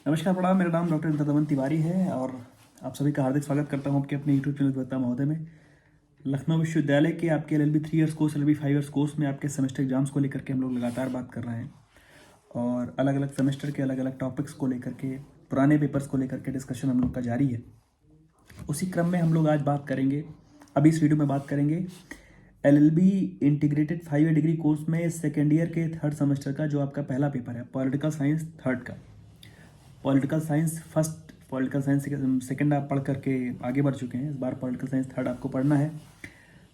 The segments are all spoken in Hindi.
नमस्कार प्रणाम, मेरा नाम डॉक्टर दमन तिवारी है और आप सभी का हार्दिक स्वागत करता हूं आपके अपने यूट्यूब चैनल द्वता महोदय में। लखनऊ विश्वविद्यालय के आपके LLB 3 years course, LLB 5 years course में आपके सेमेस्टर एग्जाम्स को लेकर के हम लोग लगातार बात कर रहे हैं और अलग अलग सेमेस्टर के अलग अलग टॉपिक्स को लेकर के, पुराने पेपर्स को लेकर के डिस्कशन हम लोग का जारी है। उसी क्रम में हम लोग आज बात करेंगे, अभी इस वीडियो में बात करेंगे LLB integrated 5 year degree course में सेकेंड ईयर के थर्ड सेमेस्टर का जो आपका पहला पेपर है, पॉलिटिकल साइंस थर्ड का। Political science first, political science second आप पढ़ करके आगे बढ़ चुके हैं। इस बार पॉलिटिकल साइंस थर्ड आपको पढ़ना है।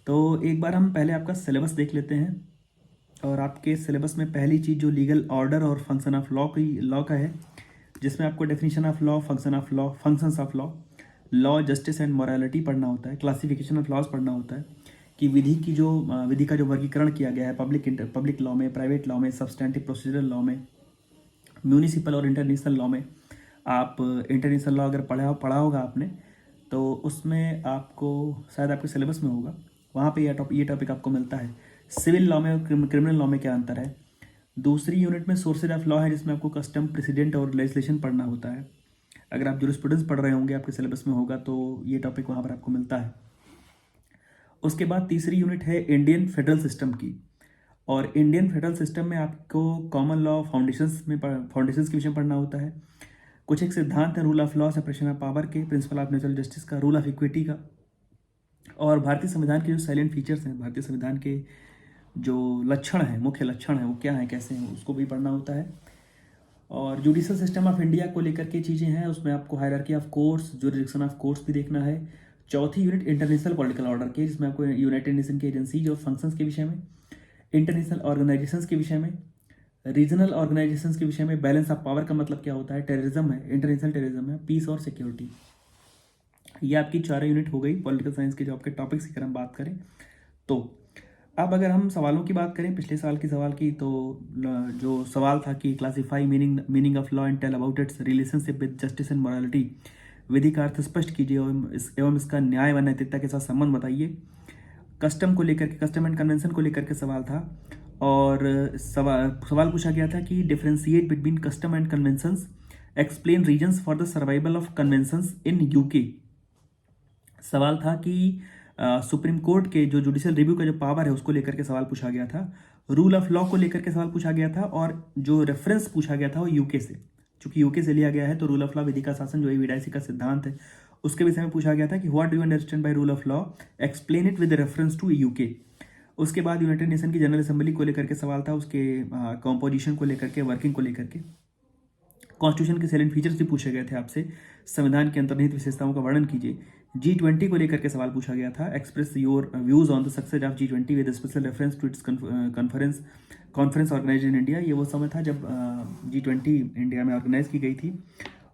तो एक बार हम पहले आपका सिलेबस देख लेते हैं और आपके सिलेबस में पहली चीज़ जो लीगल ऑर्डर और फंक्शन ऑफ लॉ का है, जिसमें आपको definition of law, function of law, functions of law, law, justice and morality पढ़ना होता है, क्लासिफिकेशन ऑफ लॉज पढ़ना होता है कि विधि का जो वर्गीकरण किया गया है पब्लिक लॉ में, प्राइवेट लॉ में, सब्सटेंटिव प्रोसीजरल लॉ में, म्यूनिसिपल और इंटरनेशनल लॉ में। आप इंटरनेशनल लॉ अगर पढ़ा होगा आपने तो उसमें आपको शायद आपके सिलेबस में होगा, वहाँ पे ये टॉपिक आपको मिलता है। सिविल लॉ में और क्रिमिनल लॉ में क्या अंतर है। दूसरी यूनिट में सोर्सेज ऑफ लॉ है, जिसमें आपको कस्टम, प्रेसिडेंट और लेजिस्लेशन पढ़ना होता है। अगर आप जूरिस्प्रूडेंस पढ़ रहे होंगे, आपके सिलेबस में होगा तो ये टॉपिक वहाँ पर आपको मिलता है। उसके बाद तीसरी यूनिट है इंडियन फेडरल सिस्टम की, और इंडियन फेडरल सिस्टम में आपको कॉमन लॉ फाउंडेशंस के विषय में पढ़ना होता है। कुछ एक सिद्धांत है rule of law, separation of power के, प्रिंसिपल ऑफ नेचुरल जस्टिस का, रूल ऑफ इक्विटी का, और भारतीय संविधान के जो साइलेंट फीचर्स हैं, भारतीय संविधान के जो लक्षण हैं, मुख्य लक्षण हैं, वो क्या हैं, कैसे हैं, उसको भी पढ़ना होता है। और जुडिशल सिस्टम ऑफ इंडिया को लेकर के चीज़ें हैं, उसमें आपको hierarchy of courts, jurisdiction of courts भी देखना है। चौथी यूनिट इंटरनेशनल पॉलिटिकल ऑर्डर की, जिसमें आपको यूनाइटेड नेशन की एजेंसीज और फंक्शंस के विषय में, इंटरनेशनल ऑर्गेनाइजेशंस के विषय में, रीजनल ऑर्गेनाइजेशंस के विषय में, बैलेंस ऑफ पावर का मतलब क्या होता है, टेररिज्म है, इंटरनेशनल टेररिज्म है, पीस और सिक्योरिटी। ये आपकी 4 यूनिट हो गई पॉलिटिकल साइंस के जो आपके टॉपिक्स की अगर हम बात करें तो। अब अगर हम सवालों की बात करें, पिछले साल की सवाल की, तो जो सवाल था कि classify meaning of law and tell about its relationship with justice and morality, विधि का अर्थ स्पष्ट कीजिए एवं इसका न्याय व नैतिकता के साथ संबंध बताइए। कस्टम को लेकर के, कस्टम एंड कन्वेंशन को लेकर के सवाल था, और सवाल पूछा गया था कि differentiate between custom and conventions, explain reasons for the survival of conventions in UK. सवाल था कि सुप्रीम कोर्ट के जो जुडिशियल रिव्यू का जो पावर है उसको लेकर के सवाल पूछा गया था। रूल ऑफ लॉ को लेकर के सवाल पूछा गया था, और जो रेफरेंस पूछा गया था वो यूके से, चूंकि यूके से लिया गया है तो रूल ऑफ लॉ, विधि का शासन, जो एविडेंसी का सिद्धांत है, उसके विषय में पूछा गया था कि what do you understand by rule of law, explain it with reference to UK. उसके बाद यूनाइटेड नेशन की जनरल असेंबली को लेकर के सवाल था, उसके कॉम्पोजिशन को लेकर के, वर्किंग को लेकर के। कॉन्स्टिट्यूशन के सैलेंट फीचर्स भी पूछे गए थे आपसे, संविधान की अंतर्निहित विशेषताओं का वर्णन कीजिए। G20 को लेकर के सवाल पूछा गया था, express your views on the success of G20 with special reference to its conference organise in India. ये वो समय था जब G20 इंडिया में ऑर्गेनाइज की गई थी,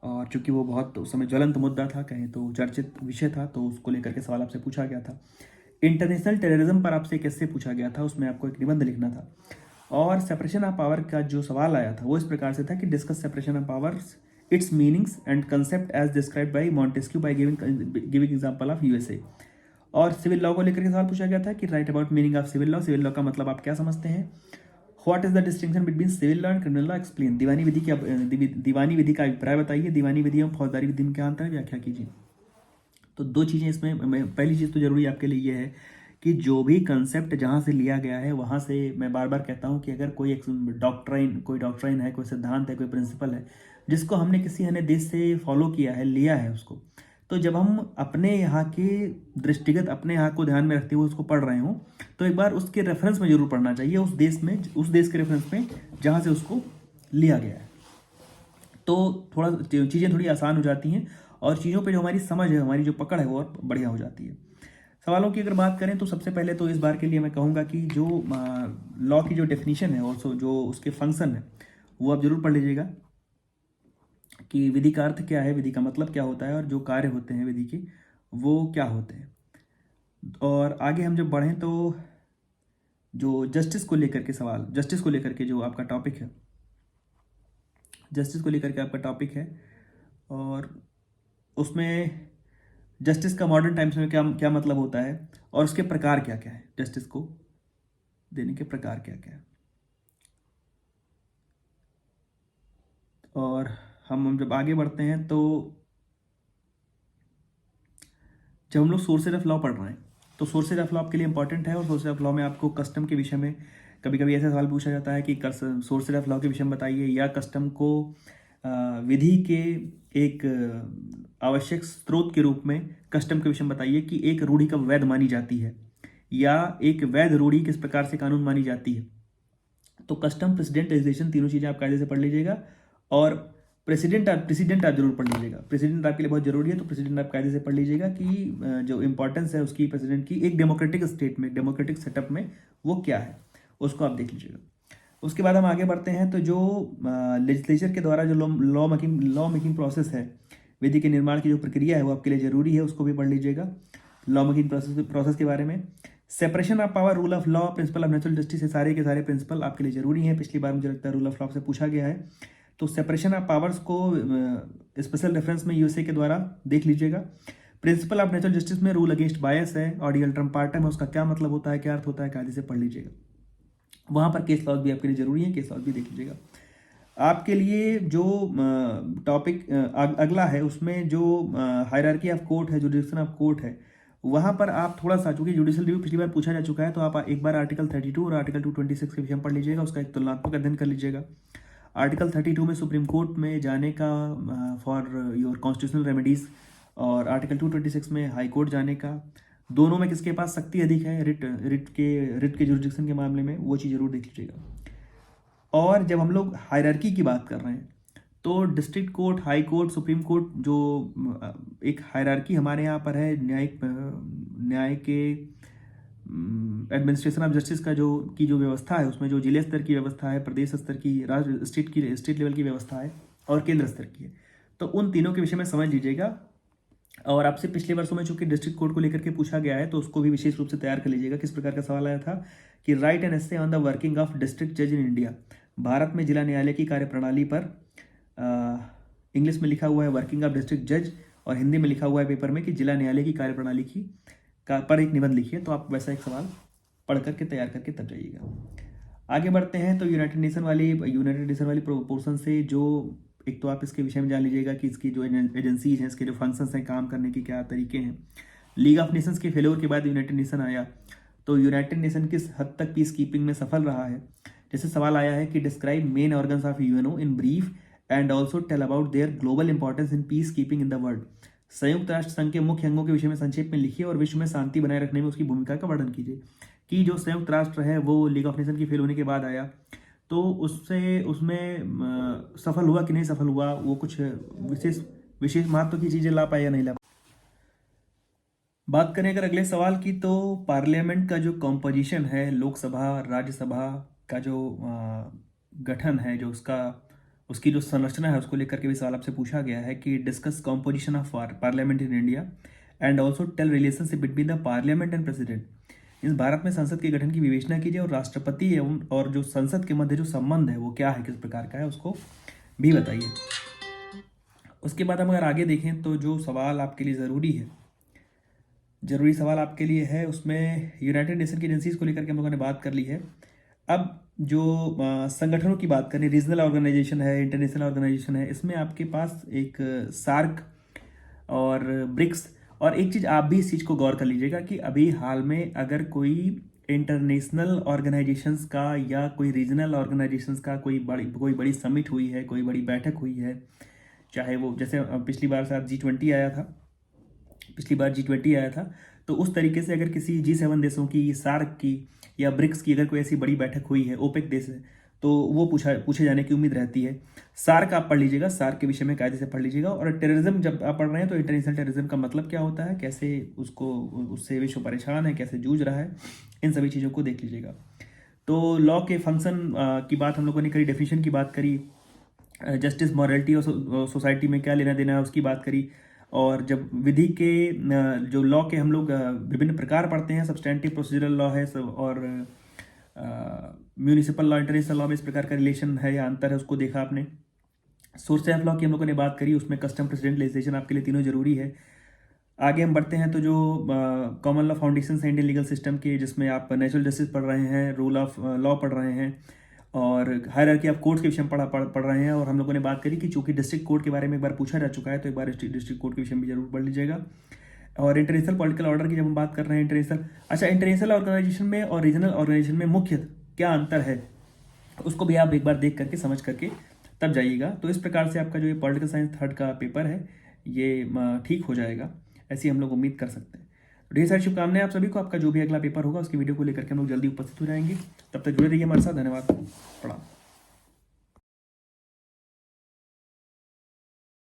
और चूंकि वो बहुत उस समय ज्वलंत मुद्दा था, कहें तो चर्चित विषय था, तो उसको लेकर के सवाल आपसे पूछा गया था। इंटरनेशनल टेररिज्म पर आपसे कैसे पूछा गया था, उसमें आपको एक निबंध लिखना था। और सेपरेशन ऑफ पावर का जो सवाल आया था वो इस प्रकार से था कि discuss separation of powers, its meanings and concept as described by Montesquieu by giving example of USA. और सिविल लॉ को लेकर के सवाल पूछा गया था कि write about meaning of civil law, civil law का मतलब आप क्या समझते हैं। What is the distinction between civil law and criminal law, explain. दीवानी विधि का अभिप्राय बताइए, दीवानी विधि और फौजदारी विधि में क्या अंतर है, व्याख्या कीजिए। तो दो चीज़ें इसमें, पहली चीज़ तो जरूरी आपके लिए ये है कि जो भी कंसेप्ट जहाँ से लिया गया है वहाँ से, मैं बार बार कहता हूँ कि अगर कोई डॉक्ट्राइन है, कोई सिद्धांत है, कोई प्रिंसिपल है, जिसको हमने किसी अन्य देश से फॉलो किया है, लिया है उसको, तो जब हम अपने यहाँ के दृष्टिगत, अपने यहाँ को ध्यान में रखते हुए उसको पढ़ रहे हों, तो एक बार उसके रेफरेंस में जरूर पढ़ना चाहिए, उस देश के रेफरेंस में जहाँ से उसको लिया गया है। तो थोड़ा चीज़ें थोड़ी आसान हो जाती हैं, और चीज़ों पे जो हमारी समझ है, हमारी जो पकड़ है, वो और बढ़िया हो जाती है। सवालों की अगर बात करें तो सबसे पहले तो इस बार के लिए मैं कहूँगा कि जो लॉ की जो डेफिनेशन है और जो उसके फंक्शन है वो आप जरूर पढ़ लीजिएगा, कि विधि का अर्थ क्या है, विधि का मतलब क्या होता है, और जो कार्य होते हैं विधि के वो क्या होते हैं। और आगे हम जब बढ़ें तो जो जस्टिस को लेकर के सवाल, जस्टिस को लेकर के जो आपका टॉपिक है, जस्टिस को लेकर के आपका टॉपिक है, और उसमें जस्टिस का मॉडर्न टाइम्स में क्या क्या मतलब होता है, और उसके प्रकार क्या क्या है, जस्टिस को देने के प्रकार क्या क्या है। और हम जब आगे बढ़ते हैं तो जब हम लोग सोर्सेज ऑफ लॉ पढ़ रहे हैं तो सोर्सेज ऑफ लॉ आपके लिए इंपॉर्टेंट है, और सोर्सेज ऑफ लॉ में आपको कस्टम के विषय में कभी कभी ऐसा सवाल पूछा जाता है कि सोर्सेज ऑफ लॉ के विषय में बताइए, या कस्टम को विधि के एक आवश्यक स्रोत के रूप में कस्टम के विषय में बताइए कि एक रूढ़ी कब वैध मानी जाती है, या एक वैध रूढ़ी किस प्रकार से कानून मानी जाती है। तो कस्टम, प्रेसिडेंट, लेजिस्लेशन, तीनों चीज़ें आप कायदे से पढ़ लीजिएगा। और प्रेसिडेंट आप जरूर पढ़ लीजिएगा। प्रेसिडेंट आपके लिए बहुत जरूरी है, तो प्रेसिडेंट आप कायदे से पढ़ लीजिएगा कि जो इंपॉर्टेंस है उसकी प्रेसिडेंट की एक डेमोक्रेटिक स्टेट में, डेमोक्रेटिक सेटअप में वो क्या है, उसको आप देख लीजिएगा। उसके बाद हम आगे बढ़ते हैं तो जो लेजिस्लेचर के द्वारा जो लॉ मेकिंग प्रोसेस है, विधि के निर्माण की जो प्रक्रिया है वो आपके लिए जरूरी है, उसको भी पढ़ लीजिएगा लॉ मेकिंग प्रोसेस के बारे में। Separation of power, rule of law, principle of natural justice, ये सारे के सारे प्रिंसिपल आपके लिए जरूरी हैं। पिछली बार मुझे लगता है रूल ऑफ लॉ से पूछा गया है, तो सेपरेशन ऑफ पावर्स को स्पेशल रेफरेंस में यूएसए के द्वारा देख लीजिएगा। प्रिंसिपल ऑफ नेचुरल जस्टिस में रूल अगेंस्ट बायस है, ऑडियल टर्म पार्टम है, उसका क्या मतलब होता है, क्या अर्थ होता है, कायदे से पढ़ लीजिएगा। वहाँ पर केस लॉज भी आपके लिए जरूरी है, केस लॉज भी देख लीजिएगा। आपके लिए जो टॉपिक अगला है उसमें जो हायरार्की ऑफ कोर्ट है, जुडिक्शन ऑफ कोर्ट है, वहाँ पर आप थोड़ा सा, चूंकि जुडिशियल रिव्यू पिछली बार पूछा जा चुका है, तो आप एक बार आर्टिकल 32 और आर्टिकल 226 के विषय में पढ़ लीजिएगा, उसका एक तुलनात्मक अध्ययन कर लीजिएगा। आर्टिकल 32 में सुप्रीम कोर्ट में जाने का फॉर योर कॉन्स्टिट्यूशनल रेमेडीज, और आर्टिकल 226 में हाई कोर्ट जाने का, दोनों में किसके पास शक्ति अधिक है रिट के जुरिडिक्शन के मामले में, वो चीज़ जरूर देख लीजिएगा। और जब हम लोग हायरार्की की बात कर रहे हैं तो district court, high court, supreme court, जो एक हायरार्की हमारे यहाँ पर है न्याय के एडमिनिस्ट्रेशन ऑफ जस्टिस का जो व्यवस्था है, उसमें जो जिले स्तर की व्यवस्था है, प्रदेश स्तर की, स्टेट लेवल की व्यवस्था है, और केंद्र स्तर की है। तो उन तीनों के विषय में समझ लीजिएगा। और आपसे पिछले वर्षों में चूंकि डिस्ट्रिक्ट कोर्ट को लेकर के पूछा गया है, तो उसको भी विशेष रूप से तैयार कर लीजिएगा। किस प्रकार का सवाल आया था कि write an essay on the working of district जज इन इंडिया, भारत में जिला न्यायालय की कार्यप्रणाली पर। इंग्लिश में लिखा हुआ है वर्किंग ऑफ डिस्ट्रिक्ट जज, और हिंदी में लिखा हुआ है पेपर में कि जिला न्यायालय की कार्यप्रणाली पर एक निबंध लिखिए। तो आप वैसा एक सवाल पढ़ करके तैयार करके तब जाइएगा। आगे बढ़ते हैं तो यूनाइटेड नेशन वाली प्रोपोर्शन से जो एक, तो आप इसके विषय में जान लीजिएगा कि इसकी जो एजेंसीज हैं, इसके जो फंक्शंस हैं, काम करने के क्या तरीके हैं। लीग ऑफ नेशंस के फेलोर के बाद यूनाइटेड नेशन आया, तो यूनाइटेड नेशन किस हद तक पीस कीपिंग में सफल रहा है। जैसे सवाल आया है कि describe main organs of UNO in brief and also tell about their global importance in peace keeping in the world. संयुक्त राष्ट्र संघ के मुख्य अंगों के विषय में संक्षेप में लिखिए और विश्व में शांति बनाए रखने में उसकी भूमिका का वर्णन कीजिए। कि जो संयुक्त राष्ट्र है वो लीग ऑफ नेशन की फेल होने के बाद आया, तो उसमें सफल हुआ कि नहीं सफल हुआ, वो कुछ विशेष महत्व की चीज़ें ला पाए या नहीं ला पाए। बात करें अगर अगले सवाल की, तो पार्लियामेंट का जो कॉम्पोजिशन है, लोकसभा राज्यसभा का जो गठन है, जो उसकी जो संरचना है, उसको लेकर के भी सवाल आपसे पूछा गया है कि discuss composition of parliament in India and also tell relationship between the parliament and president. इस भारत में संसद के गठन की विवेचना कीजिए, और राष्ट्रपति एवं और जो संसद के मध्य जो संबंध है वो क्या है, किस प्रकार का है, उसको भी बताइए। उसके बाद हम अगर आगे देखें तो जो सवाल आपके लिए जरूरी सवाल आपके लिए है, उसमें यूनाइटेड नेशन की एजेंसीज को लेकर के हम लोगों ने बात कर ली है। अब जो संगठनों की बात करें, रीजनल ऑर्गेनाइजेशन है, इंटरनेशनल ऑर्गेनाइजेशन है, इसमें आपके पास एक सार्क और ब्रिक्स, और एक चीज़ आप भी इस चीज़ को गौर कर लीजिएगा कि अभी हाल में अगर कोई इंटरनेशनल ऑर्गेनाइजेशंस का या कोई रीजनल ऑर्गेनाइजेशंस का कोई बड़ी समिट हुई है, कोई बड़ी बैठक हुई है, चाहे वो जैसे पिछली बार शायद G20 आया था, तो उस तरीके से अगर किसी G7 देशों की, सार्क की या ब्रिक्स की अगर कोई ऐसी बड़ी बैठक हुई है, ओपेक देश है, तो वो पूछे जाने की उम्मीद रहती है। सार्क आप पढ़ लीजिएगा, सार्क के विषय में कायदे से पढ़ लीजिएगा। और टेररिज्म जब आप पढ़ रहे हैं तो इंटरनेशनल टेररिज्म का मतलब क्या होता है, कैसे उससे विश्व परेशान है, कैसे जूझ रहा है, इन सभी चीज़ों को देख लीजिएगा। तो लॉ के फंक्शन की बात हम लोगों ने करी, डेफिनेशन की बात करी, जस्टिस, मॉरलिटी और सोसाइटी में क्या लेना देना है उसकी बात करी। और जब विधि के जो लॉ के हम लोग विभिन्न प्रकार पढ़ते हैं, सब्सटेंटिव, प्रोसीजरल लॉ है और म्यूनिसिपल लॉ, इंटरनेशनल लॉ में इस प्रकार का रिलेशन है या अंतर है, उसको देखा आपने। सोर्स ऑफ लॉ की हम लोगों ने बात करी, उसमें कस्टम, प्रेसिडेंट, लेजिस्लेशन आपके लिए तीनों जरूरी है। आगे हम बढ़ते हैं तो जो कॉमन लॉ फाउंडेशन है इंडियन लीगल सिस्टम के, जिसमें आप नेचुरल जस्टिस पढ़ रहे हैं, रूल ऑफ लॉ पढ़ रहे हैं, और हायरार्की ऑफ कोर्ट्स के विषय में पढ़ रहे हैं। और हम लोगों ने बात करी कि चूंकि डिस्ट्रिक्ट कोर्ट के बारे में एक बार पूछा जा चुका है, तो एक बार डिस्ट्रिक्ट कोर्ट के विषय में भी जरूर पढ़ लीजिएगा। और इंटरनेशनल पॉलिटिकल ऑर्डर की जब हम बात कर रहे हैं, इंटरनेशनल ऑर्गेनाइजेशन में और रीजनल ऑर्गेनाइजेशन में मुख्य क्या अंतर है, उसको भी आप एक बार देख करके समझ करके तब जाइएगा। तो इस प्रकार से आपका जो ये पॉलिटिकल साइंस थर्ड का पेपर है ये ठीक हो जाएगा, ऐसी हम लोग उम्मीद कर सकते हैं। तो ढेर सारी शुभकामनाएं आप सभी को। आपका जो भी अगला पेपर होगा उसकी वीडियो को लेकर के हम लोग जल्दी उपस्थित हो जाएंगे। तब तक जुड़े रहिए हमारे साथ। धन्यवाद, प्रणाम।